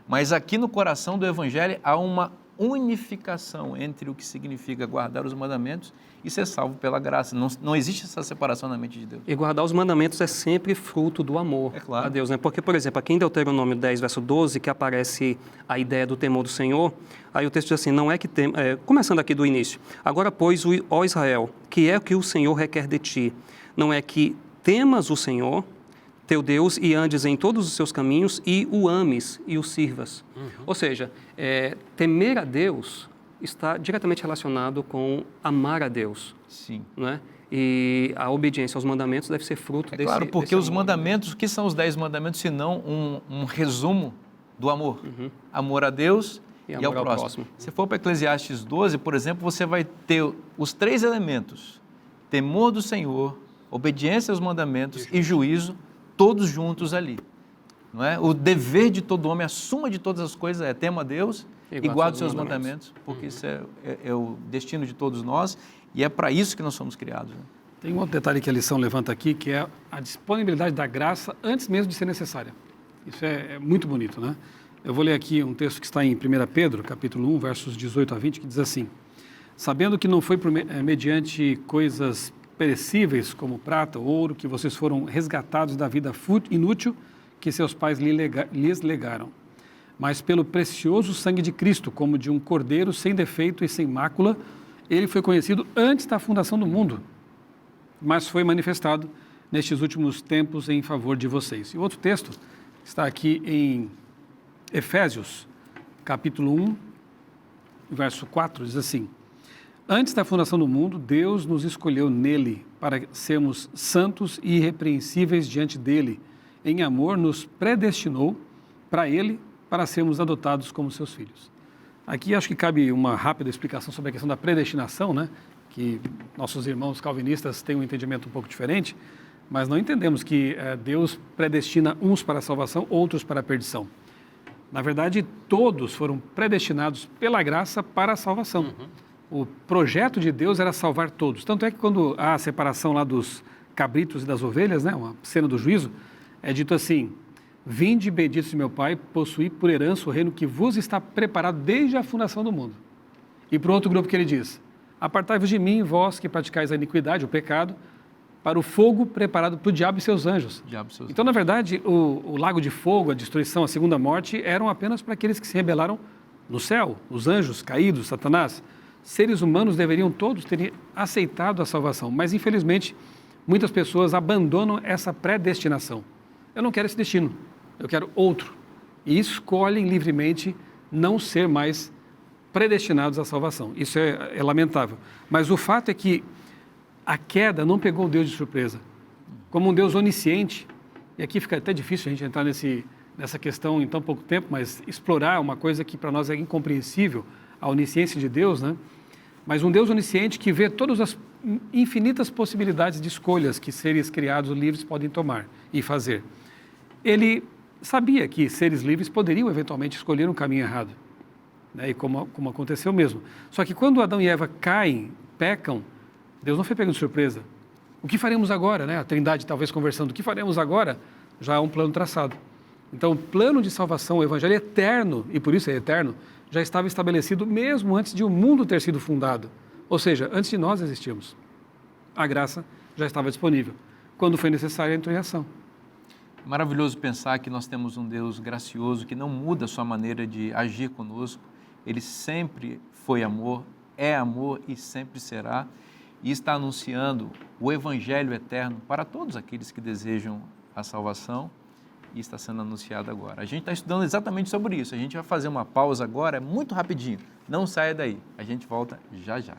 Mas aqui no coração do Evangelho há uma unificação entre o que significa guardar os mandamentos e ser salvo pela graça. Não existe essa separação na mente de Deus. E guardar os mandamentos é sempre fruto do amor claro. a Deus, né? Porque, por exemplo, aqui em Deuteronômio 10, verso 12, que aparece a ideia do temor do Senhor, aí o texto diz assim, não é que começando aqui do início, agora, pois, ó Israel, que é o que o Senhor requer de ti, não é que temas o Senhor, teu Deus, e andes em todos os seus caminhos, e o ames e o sirvas. Ou seja, temer a Deus está diretamente relacionado com amar a Deus. Sim. Né? E a obediência aos mandamentos deve ser fruto desse amor. Claro, porque os mandamentos, o que são os 10 mandamentos, senão um resumo do amor? Amor a Deus e ao próximo. Se for para Eclesiastes 12, por exemplo, você vai ter os 3 elementos, temor do Senhor, obediência aos mandamentos e juízo, todos juntos ali. Não é? O dever de todo homem, a suma de todas as coisas é tema a Deus e guarda os seus mandamentos, porque isso é o destino de todos nós e é para isso que nós somos criados. Né? Tem um outro detalhe que a lição levanta aqui, que é a disponibilidade da graça antes mesmo de ser necessária. Isso é muito bonito, né? Eu vou ler aqui um texto que está em 1 Pedro, capítulo 1, versos 18 a 20, que diz assim, sabendo que não foi mediante coisas perecíveis como prata ou ouro que vocês foram resgatados da vida inútil que seus pais lhes legaram, mas pelo precioso sangue de Cristo, como de um cordeiro sem defeito e sem mácula, ele foi conhecido antes da fundação do mundo, mas foi manifestado nestes últimos tempos em favor de vocês. E o outro texto está aqui em Efésios, capítulo 1, verso 4, diz assim, antes da fundação do mundo, Deus nos escolheu nele para sermos santos e irrepreensíveis diante dele. Em amor, nos predestinou para ele, para sermos adotados como seus filhos. Aqui acho que cabe uma rápida explicação sobre a questão da predestinação, né? Que nossos irmãos calvinistas têm um entendimento um pouco diferente, mas não entendemos que Deus predestina uns para a salvação, outros para a perdição. Na verdade, todos foram predestinados pela graça para a salvação. O projeto de Deus era salvar todos. Tanto é que quando há a separação lá dos cabritos e das ovelhas, né, uma cena do juízo, é dito assim, vinde benditos de meu Pai, possuí por herança o reino que vos está preparado desde a fundação do mundo. E para o outro grupo que ele diz, apartai-vos de mim, vós que praticais a iniquidade, o pecado, para o fogo preparado para o diabo e seus anjos. Então, na verdade, o lago de fogo, a destruição, a segunda morte, eram apenas para aqueles que se rebelaram no céu, os anjos caídos, Satanás. Seres humanos deveriam todos ter aceitado a salvação, mas infelizmente muitas pessoas abandonam essa predestinação. Eu não quero esse destino, eu quero outro. E escolhem livremente não ser mais predestinados à salvação. Isso é lamentável. Mas o fato é que a queda não pegou Deus de surpresa. Como um Deus onisciente, e aqui fica até difícil a gente entrar nessa questão em tão pouco tempo, mas explorar uma coisa que para nós é incompreensível, a onisciência de Deus, né? Mas um Deus onisciente que vê todas as infinitas possibilidades de escolhas que seres criados livres podem tomar e fazer. Ele sabia que seres livres poderiam eventualmente escolher um caminho errado, né? E como aconteceu mesmo. Só que quando Adão e Eva caem, pecam, Deus não foi pego de surpresa. O que faremos agora, né? A Trindade talvez conversando, o que faremos agora? Já há um plano traçado. Então, o plano de salvação, o evangelho eterno, e por isso é eterno, já estava estabelecido mesmo antes de o mundo ter sido fundado. Ou seja, antes de nós existirmos. A graça já estava disponível. Quando foi necessário, entrou em ação. Maravilhoso pensar que nós temos um Deus gracioso que não muda a sua maneira de agir conosco. Ele sempre foi amor, é amor e sempre será. e está anunciando o Evangelho eterno para todos aqueles que desejam a salvação, e está sendo anunciado agora. A gente está estudando exatamente sobre isso. A gente vai fazer uma pausa agora, é muito rapidinho. Não saia daí. A gente volta já já.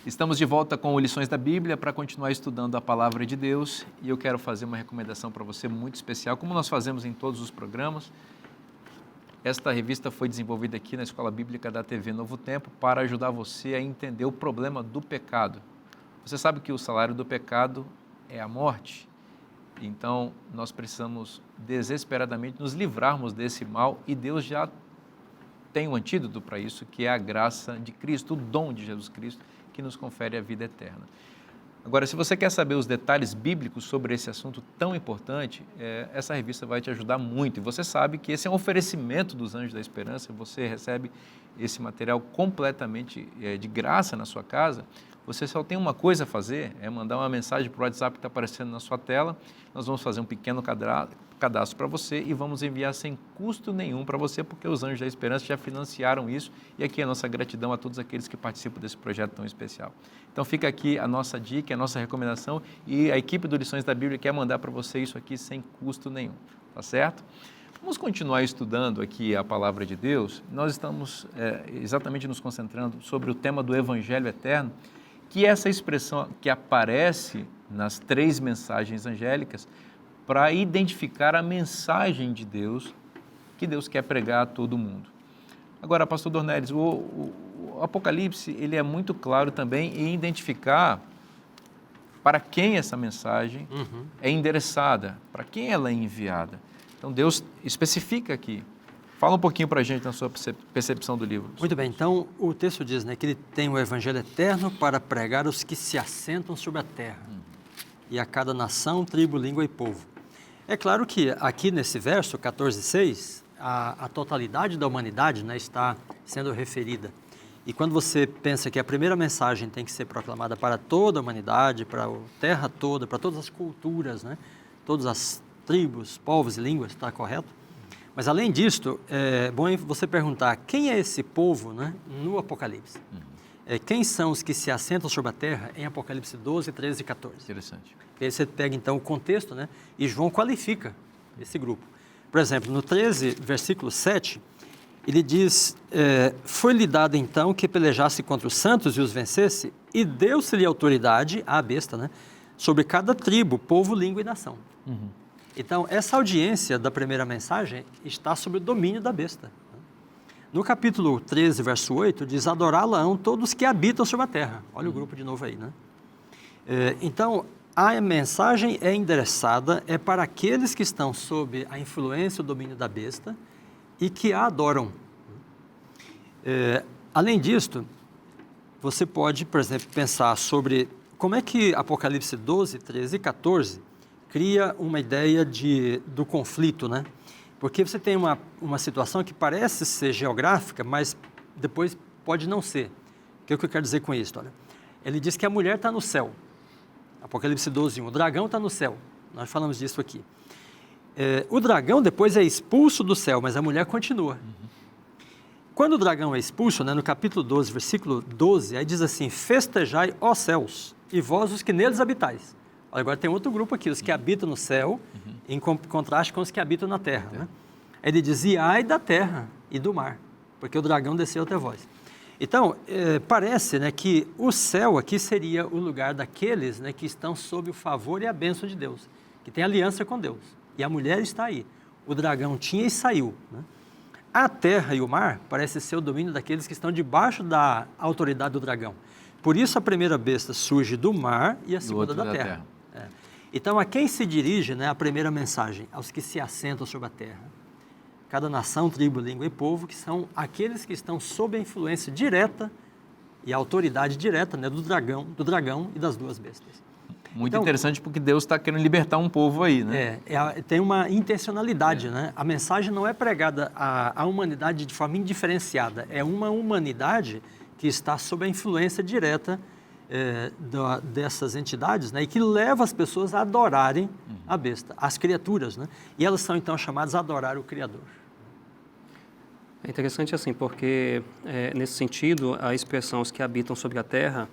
Estamos de volta com o Lições da Bíblia para continuar estudando a Palavra de Deus, e eu quero fazer uma recomendação para você muito especial, como nós fazemos em todos os programas. Esta revista foi desenvolvida aqui na Escola Bíblica da TV Novo Tempo para ajudar você a entender o problema do pecado. Você sabe que o salário do pecado é a morte, então nós precisamos desesperadamente nos livrarmos desse mal, e Deus já tem um antídoto para isso, que é a graça de Cristo, o dom de Jesus Cristo, que nos confere a vida eterna. Agora, se você quer saber os detalhes bíblicos sobre esse assunto tão importante, essa revista vai te ajudar muito. E você sabe que esse é um oferecimento dos Anjos da Esperança, você recebe esse material completamente de graça na sua casa. Você só tem uma coisa a fazer, é mandar uma mensagem para o WhatsApp que está aparecendo na sua tela. Nós vamos fazer um pequeno cadastro para você e vamos enviar sem custo nenhum para você, porque os Anjos da Esperança já financiaram isso, e aqui é a nossa gratidão a todos aqueles que participam desse projeto tão especial. Então fica aqui a nossa dica, a nossa recomendação, e a equipe do Lições da Bíblia quer mandar para você isso aqui sem custo nenhum, tá certo? Vamos continuar estudando aqui a Palavra de Deus. Nós estamos exatamente nos concentrando sobre o tema do Evangelho Eterno, que é essa expressão que aparece nas 3 mensagens angélicas para identificar a mensagem de Deus que Deus quer pregar a todo mundo. Agora, pastor Dornelles, o Apocalipse ele é muito claro também em identificar para quem essa mensagem é endereçada, para quem ela é enviada. Então, Deus especifica aqui. Fala um pouquinho para a gente na sua percepção do livro. Muito bem, então o texto diz, né, que ele tem o evangelho eterno para pregar os que se assentam sobre a terra, e a cada nação, tribo, língua e povo. É claro que aqui nesse verso 14:6, a totalidade da humanidade, né, está sendo referida. E quando você pensa que a primeira mensagem tem que ser proclamada para toda a humanidade, para a terra toda, para todas as culturas, né, todas as tribos, povos e línguas, está correto? Mas, além disso, é bom você perguntar quem é esse povo, né, no Apocalipse. Quem são os que se assentam sobre a terra em Apocalipse 12, 13 e 14. Interessante. E aí você pega, então, o contexto, né, e João qualifica esse grupo. Por exemplo, no 13, versículo 7, ele diz, foi-lhe dado, então, que pelejasse contra os santos e os vencesse, e deu-se-lhe autoridade, à besta, né, sobre cada tribo, povo, língua e nação. Então, essa audiência da primeira mensagem está sob o domínio da besta. No capítulo 13, verso 8, diz, adorá-la-ão todos que habitam sobre a terra. Olha o grupo de novo aí, né? Então, a mensagem é endereçada, é para aqueles que estão sob a influência e o domínio da besta e que a adoram. Além disto, você pode, por exemplo, pensar sobre como é que Apocalipse 12, 13 e 14 cria uma ideia do conflito, né? Porque você tem uma situação que parece ser geográfica, mas depois pode não ser. O que eu quero dizer com isso? Olha, ele diz que a mulher está no céu. Apocalipse 12, 1. O dragão está no céu. Nós falamos disso aqui. O dragão depois é expulso do céu, mas a mulher continua. Quando o dragão é expulso, né, no capítulo 12, versículo 12, aí diz assim, festejai, ó céus, e vós os que neles habitais. Olha, agora tem outro grupo aqui, os que habitam no céu, em contraste com os que habitam na terra. Né? Ele diz, e ai da terra e do mar, porque o dragão desceu até vós. Então, parece, né, que o céu aqui seria o lugar daqueles, né, que estão sob o favor e a bênção de Deus, que tem aliança com Deus. E a mulher está aí. O dragão tinha e saiu. Né? A terra e o mar parece ser o domínio daqueles que estão debaixo da autoridade do dragão. Por isso a primeira besta surge do mar e a segunda da terra. Então, a quem se dirige, né, a primeira mensagem? Aos que se assentam sobre a terra. Cada nação, tribo, língua e povo, que são aqueles que estão sob a influência direta e a autoridade direta, né, do dragão e das duas bestas. Muito interessante, porque Deus está querendo libertar um povo aí, né? Tem uma intencionalidade, né? A mensagem não é pregada à humanidade de forma indiferenciada. É uma humanidade que está sob a influência direta dessas entidades, né, e que leva as pessoas a adorarem a besta, as criaturas, né, e elas são então chamadas a adorar o Criador. É interessante assim, porque nesse sentido, a expressão os que habitam sobre a terra,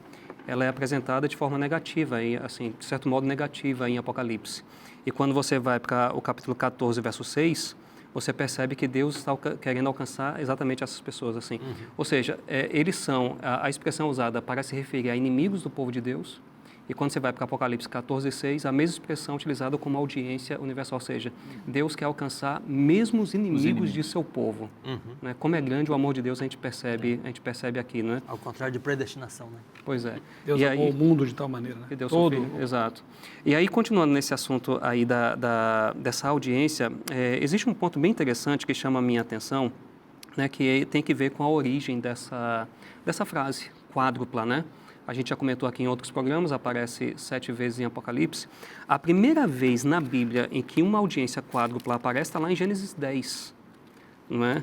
ela é apresentada de forma negativa, e, assim, de certo modo negativa em Apocalipse. E quando você vai para o capítulo 14, verso 6, você percebe que Deus está querendo alcançar exatamente essas pessoas. Assim. Ou seja, eles são, a expressão usada para se referir a inimigos do povo de Deus, e quando você vai para Apocalipse 14, 6, a mesma expressão utilizada como audiência universal, ou seja, Deus quer alcançar mesmo os inimigos de seu povo. Né? Como é grande o amor de Deus, a gente percebe aqui, não é? Ao contrário de predestinação, né? Pois é. Deus amou o mundo de tal maneira, né? Que Deus Todo. Filho, exato. E aí, continuando nesse assunto aí dessa audiência, existe um ponto bem interessante que chama a minha atenção, né, que tem que ver com a origem dessa frase, quádrupla, né? A gente já comentou aqui em outros programas, aparece 7 vezes em Apocalipse. A primeira vez na Bíblia em que uma audiência quádrupla aparece está lá em Gênesis 10, não é?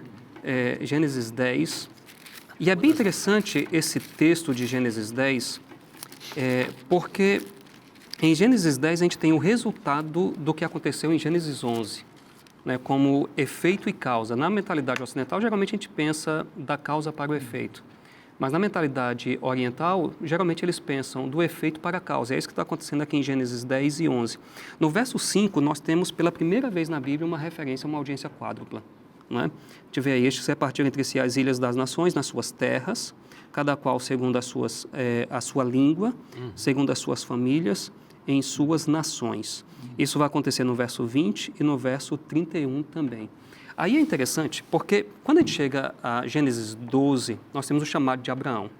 Gênesis 10. E é bem interessante esse texto de Gênesis 10, porque em Gênesis 10 a gente tem o resultado do que aconteceu em Gênesis 11, né, como efeito e causa. Na mentalidade ocidental, geralmente a gente pensa da causa para o efeito. Mas na mentalidade oriental, geralmente eles pensam do efeito para a causa. É isso que está acontecendo aqui em Gênesis 10 e 11. No verso 5, nós temos pela primeira vez na Bíblia uma referência a uma audiência quádrupla. Não é? A gente vê aí, estes repartiram entre si as ilhas das nações nas suas terras, cada qual segundo a sua língua, segundo as suas famílias, em suas nações. Isso vai acontecer no verso 20 e no verso 31 também. Aí é interessante, porque quando a gente chega a Gênesis 12, nós temos o chamado de Abraão.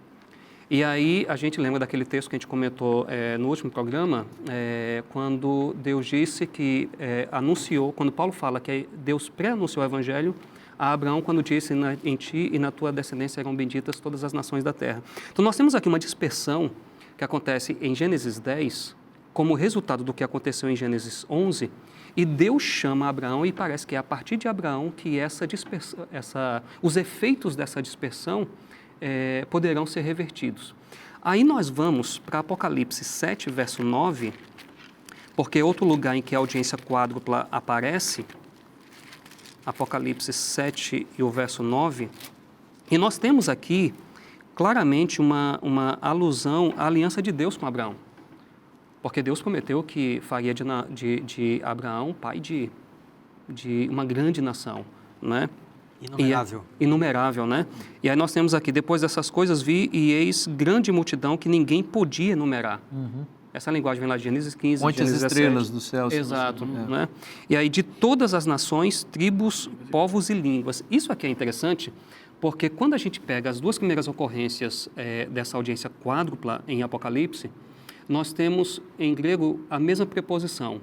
E aí a gente lembra daquele texto que a gente comentou no último programa, quando Deus disse que anunciou, quando Paulo fala que Deus pré-anunciou o Evangelho a Abraão quando disse, em ti e na tua descendência serão benditas todas as nações da terra. Então nós temos aqui uma dispersão que acontece em Gênesis 10, como resultado do que aconteceu em Gênesis 11, e Deus chama Abraão e parece que é a partir de Abraão que os efeitos dessa dispersão poderão ser revertidos. Aí nós vamos para Apocalipse 7, verso 9, porque é outro lugar em que a audiência quádrupla aparece, Apocalipse 7 e o verso 9, e nós temos aqui claramente uma alusão à aliança de Deus com Abraão. Porque Deus prometeu que faria de Abraão pai de uma grande nação, né? Inumerável. Inumerável, né? E aí nós temos aqui, depois dessas coisas, vi e eis grande multidão que ninguém podia enumerar. Essa linguagem vem lá de Gênesis 15, Onde Gênesis as estrelas do céu. Exato, né? E aí de todas as nações, tribos, povos e línguas. Isso aqui é interessante, porque quando a gente pega as duas primeiras ocorrências dessa audiência quádrupla em Apocalipse, nós temos em grego a mesma preposição,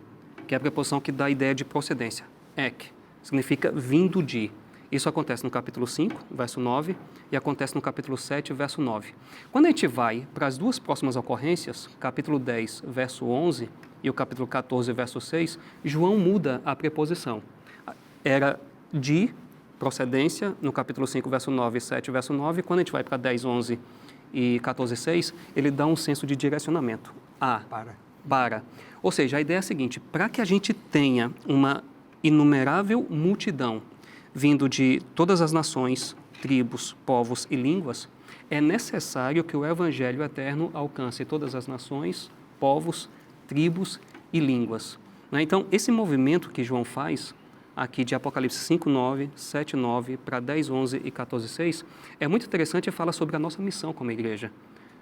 que é a preposição que dá a ideia de procedência. Ek, significa vindo de. Isso acontece no capítulo 5, verso 9, e acontece no capítulo 7, verso 9. Quando a gente vai para as duas próximas ocorrências, capítulo 10, verso 11, e o capítulo 14, verso 6, João muda a preposição. Era de procedência, no capítulo 5, verso 9 e 7, verso 9, quando a gente vai para 10, 11 e 14:6, ele dá um senso de direcionamento. Para. Ou seja, a ideia é a seguinte, para que a gente tenha uma inumerável multidão vindo de todas as nações, tribos, povos e línguas, é necessário que o Evangelho eterno alcance todas as nações, povos, tribos e línguas. Né? Então, esse movimento que João faz aqui de Apocalipse 5:9, 7:9 para 10:11 e 14:6, é muito interessante e fala sobre a nossa missão como igreja.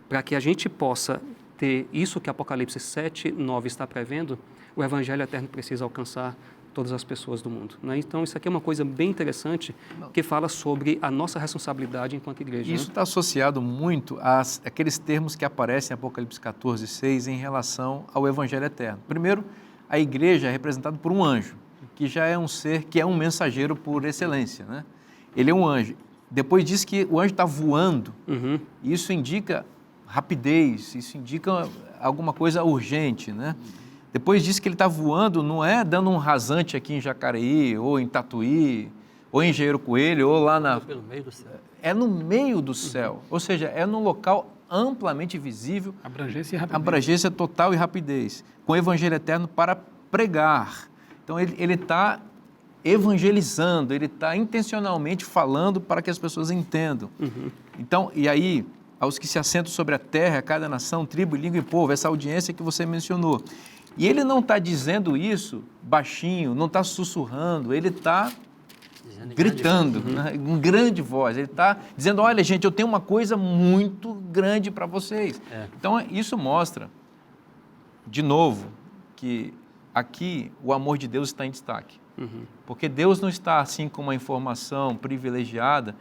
Para que a gente possa ter isso que Apocalipse 7:9 está prevendo, o Evangelho eterno precisa alcançar todas as pessoas do mundo. Né? Então, isso aqui é uma coisa bem interessante que fala sobre a nossa responsabilidade enquanto igreja. Isso né? está associado muito àqueles termos que aparecem em Apocalipse 14:6 em relação ao Evangelho eterno. Primeiro, a igreja é representada por um anjo, que já é um ser que é um mensageiro por excelência, né? Ele é um anjo. Depois diz que o anjo está voando. Isso indica rapidez, isso indica alguma coisa urgente, né? Depois diz que ele está voando, não é dando um rasante aqui em Jacareí, ou em Tatuí, ou em Engenheiro Coelho, ou lá na... Pelo meio do céu. É no meio do céu, ou seja, é num local amplamente visível, Abrangência e rapidez. abrangência total e rapidez, com o evangelho eterno para pregar. Então, ele está evangelizando, ele está intencionalmente falando para que as pessoas entendam. Então, e aí, aos que se assentam sobre a terra, a cada nação, tribo, língua e povo, essa audiência que você mencionou. E ele não está dizendo isso baixinho, não está sussurrando, ele está gritando, né, em grande voz. Ele está dizendo, olha, gente, eu tenho uma coisa muito grande para vocês. Então, isso mostra, de novo, que aqui o amor de Deus está em destaque. Porque Deus não está assim com uma informação privilegiada,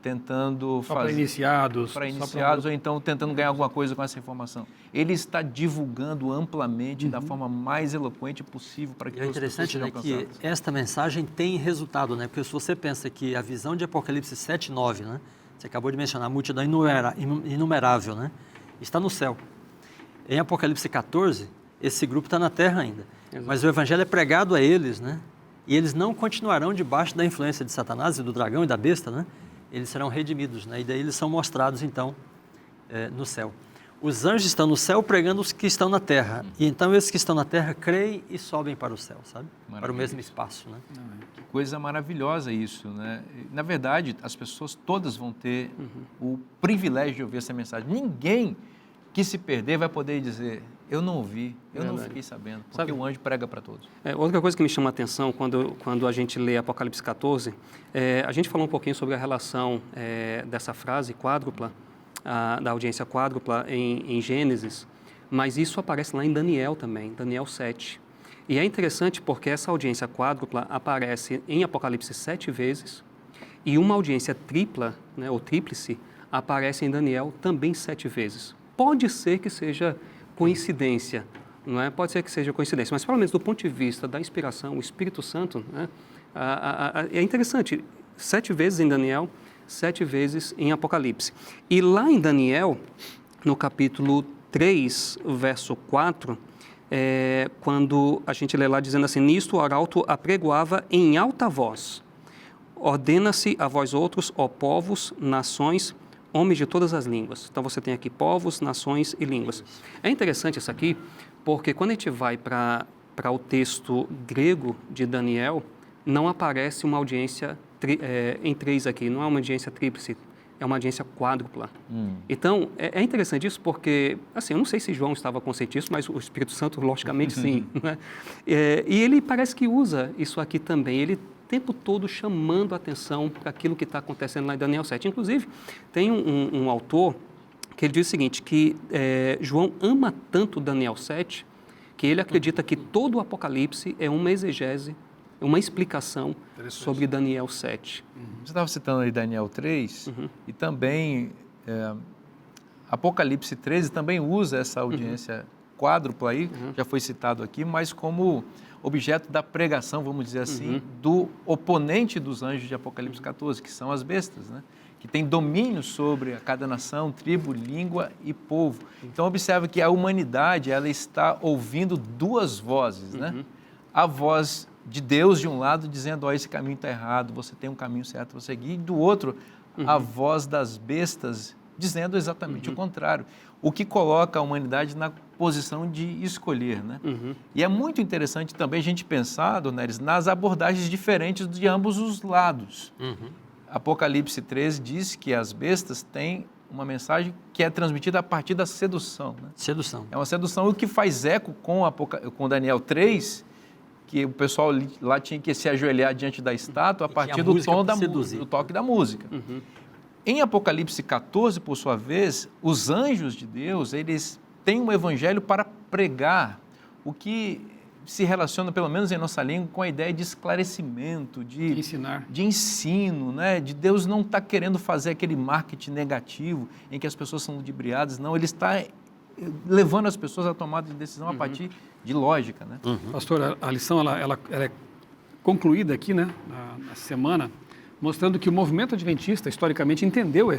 tentando Só para iniciados. ou então tentando ganhar alguma coisa com essa informação. Ele está divulgando amplamente, da forma mais eloquente possível para que é interessante, né, que esta mensagem tem resultado, né? Porque se você pensa que a visão de Apocalipse 7:9, né? Você acabou de mencionar, a multidão inumerável, né? Está no céu. Em Apocalipse 14, esse grupo está na terra ainda. Exato. Mas o evangelho é pregado a eles, né? E eles não continuarão debaixo da influência de Satanás e do dragão e da besta, né? Eles serão redimidos, né? E daí eles são mostrados, então, no céu. Os anjos estão no céu pregando os que estão na terra. E então esses que estão na terra creem e sobem para o céu, sabe? Para o mesmo espaço, né? Que coisa maravilhosa isso, né? Na verdade, as pessoas todas vão ter o privilégio de ouvir essa mensagem. Ninguém que se perder vai poder dizer, eu não ouvi, eu não fiquei sabendo, porque o anjo prega para todos. Outra coisa que me chama a atenção quando a gente lê Apocalipse 14, a gente falou um pouquinho sobre a relação dessa frase quádrupla, da audiência quádrupla em Gênesis, mas isso aparece lá em Daniel também, Daniel 7. E é interessante porque essa audiência quádrupla aparece em Apocalipse 7 vezes e uma audiência tripla, né, ou tríplice, aparece em Daniel também 7 vezes. Pode ser que seja coincidência, não é? Pode ser que seja coincidência, mas pelo menos do ponto de vista da inspiração, o Espírito Santo, né? É interessante, 7 vezes em Daniel, 7 vezes em Apocalipse. E lá em Daniel, no capítulo 3, verso 4, quando a gente lê lá dizendo assim, nisto o arauto apregoava em alta voz, ordena-se a vós outros, ó povos, nações, homens de todas as línguas. Então, você tem aqui povos, nações e línguas. É interessante isso aqui, porque quando a gente vai para o texto grego de Daniel, não aparece uma audiência em 3 aqui, não é uma audiência tríplice, é uma audiência quádrupla. Então, é interessante isso porque, assim, eu não sei se João estava consciente disso, mas o Espírito Santo, logicamente, sim. Né? E ele parece que usa isso aqui também. Ele o tempo todo chamando a atenção para aquilo que está acontecendo lá em Daniel 7. Inclusive, tem um autor que ele diz o seguinte, que João ama tanto Daniel 7, que ele acredita que todo o Apocalipse é uma exegese, uma explicação sobre Daniel 7. Você estava citando aí Daniel 3, e também Apocalipse 13 também usa essa audiência quádrupla aí, já foi citado aqui, mas como objeto da pregação, vamos dizer assim, do oponente dos anjos de Apocalipse 14, que são as bestas, né? Que tem domínio sobre cada nação, tribo, língua e povo. Então, observe que a humanidade ela está ouvindo 2 vozes, né? A voz de Deus, de um lado, dizendo, esse caminho está errado, você tem um caminho certo para seguir, e do outro, a voz das bestas, dizendo exatamente o contrário, o que coloca a humanidade na posição de escolher, né? E é muito interessante também a gente pensar, Dona Neres, nas abordagens diferentes de ambos os lados. Apocalipse 13 diz que as bestas têm uma mensagem que é transmitida a partir da sedução, né? Sedução. É uma sedução, o que faz eco com Daniel 3, que o pessoal lá tinha que se ajoelhar diante da estátua a partir do tom do toque da música. Em Apocalipse 14, por sua vez, os anjos de Deus, eles têm um evangelho para pregar, o que se relaciona, pelo menos em nossa língua, com a ideia de esclarecimento, de ensinar, de ensino, né? De Deus não estar querendo fazer aquele marketing negativo em que as pessoas são ludibriadas, não, Ele está levando as pessoas a tomar de decisão a partir de lógica, né? Pastor, a lição ela é concluída aqui, né, na semana, mostrando que o movimento adventista, historicamente, entendeu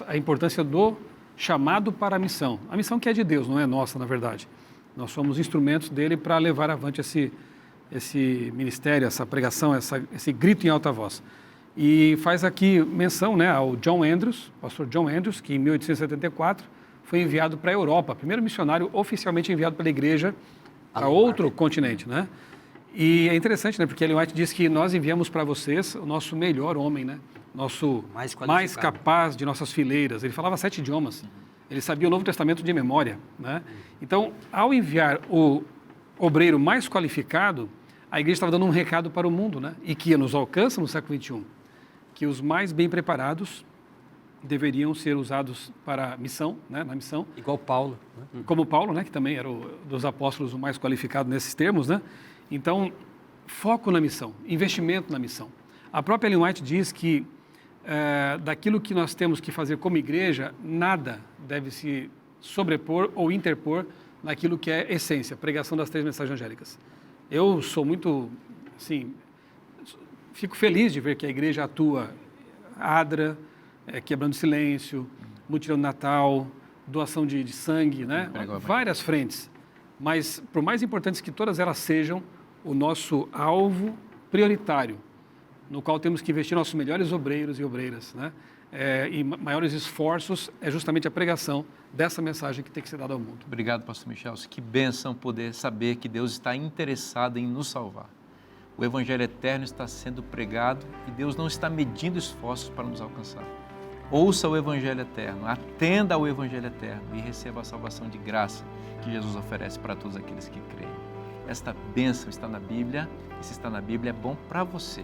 a importância do chamado para a missão. A missão que é de Deus, não é nossa, na verdade. Nós somos instrumentos dele para levar avante esse ministério, essa pregação, esse grito em alta voz. E faz aqui menção, né, ao John Andrews, pastor John Andrews, que em 1874 foi enviado para a Europa, primeiro missionário oficialmente enviado pela igreja para outro continente, né? E é interessante, né, porque Ellen White diz que nós enviamos para vocês o nosso melhor homem, né? Nosso mais capaz de nossas fileiras. Ele falava 7 idiomas. Ele sabia o Novo Testamento de memória, né? Então, ao enviar o obreiro mais qualificado, a igreja estava dando um recado para o mundo, né? E que nos alcança no século XXI, que os mais bem preparados deveriam ser usados para a missão, né? Na missão. Igual Paulo. Né? Como Paulo, né? Que também era dos apóstolos o mais qualificado nesses termos, né? Então, foco na missão, investimento na missão. A própria Ellen White diz que daquilo que nós temos que fazer como igreja, nada deve se sobrepor ou interpor naquilo que é essência, pregação das 3 mensagens angélicas. Eu sou muito, assim, fico feliz de ver que a igreja atua ADRA, quebrando silêncio, mutirão de Natal, doação de sangue, né? Várias frentes. Mas, por mais importantes que todas elas sejam, o nosso alvo prioritário, no qual temos que investir nossos melhores obreiros e obreiras, né? E maiores esforços, é justamente a pregação dessa mensagem que tem que ser dada ao mundo. Obrigado, pastor Michel. Que bênção poder saber que Deus está interessado em nos salvar. O Evangelho eterno está sendo pregado e Deus não está medindo esforços para nos alcançar. Ouça o Evangelho eterno, atenda ao Evangelho eterno e receba a salvação de graça que Jesus oferece para todos aqueles que creem. Esta bênção está na Bíblia e se está na Bíblia é bom para você.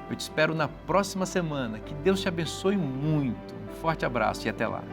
Eu te espero na próxima semana. Que Deus te abençoe muito. Um forte abraço e até lá.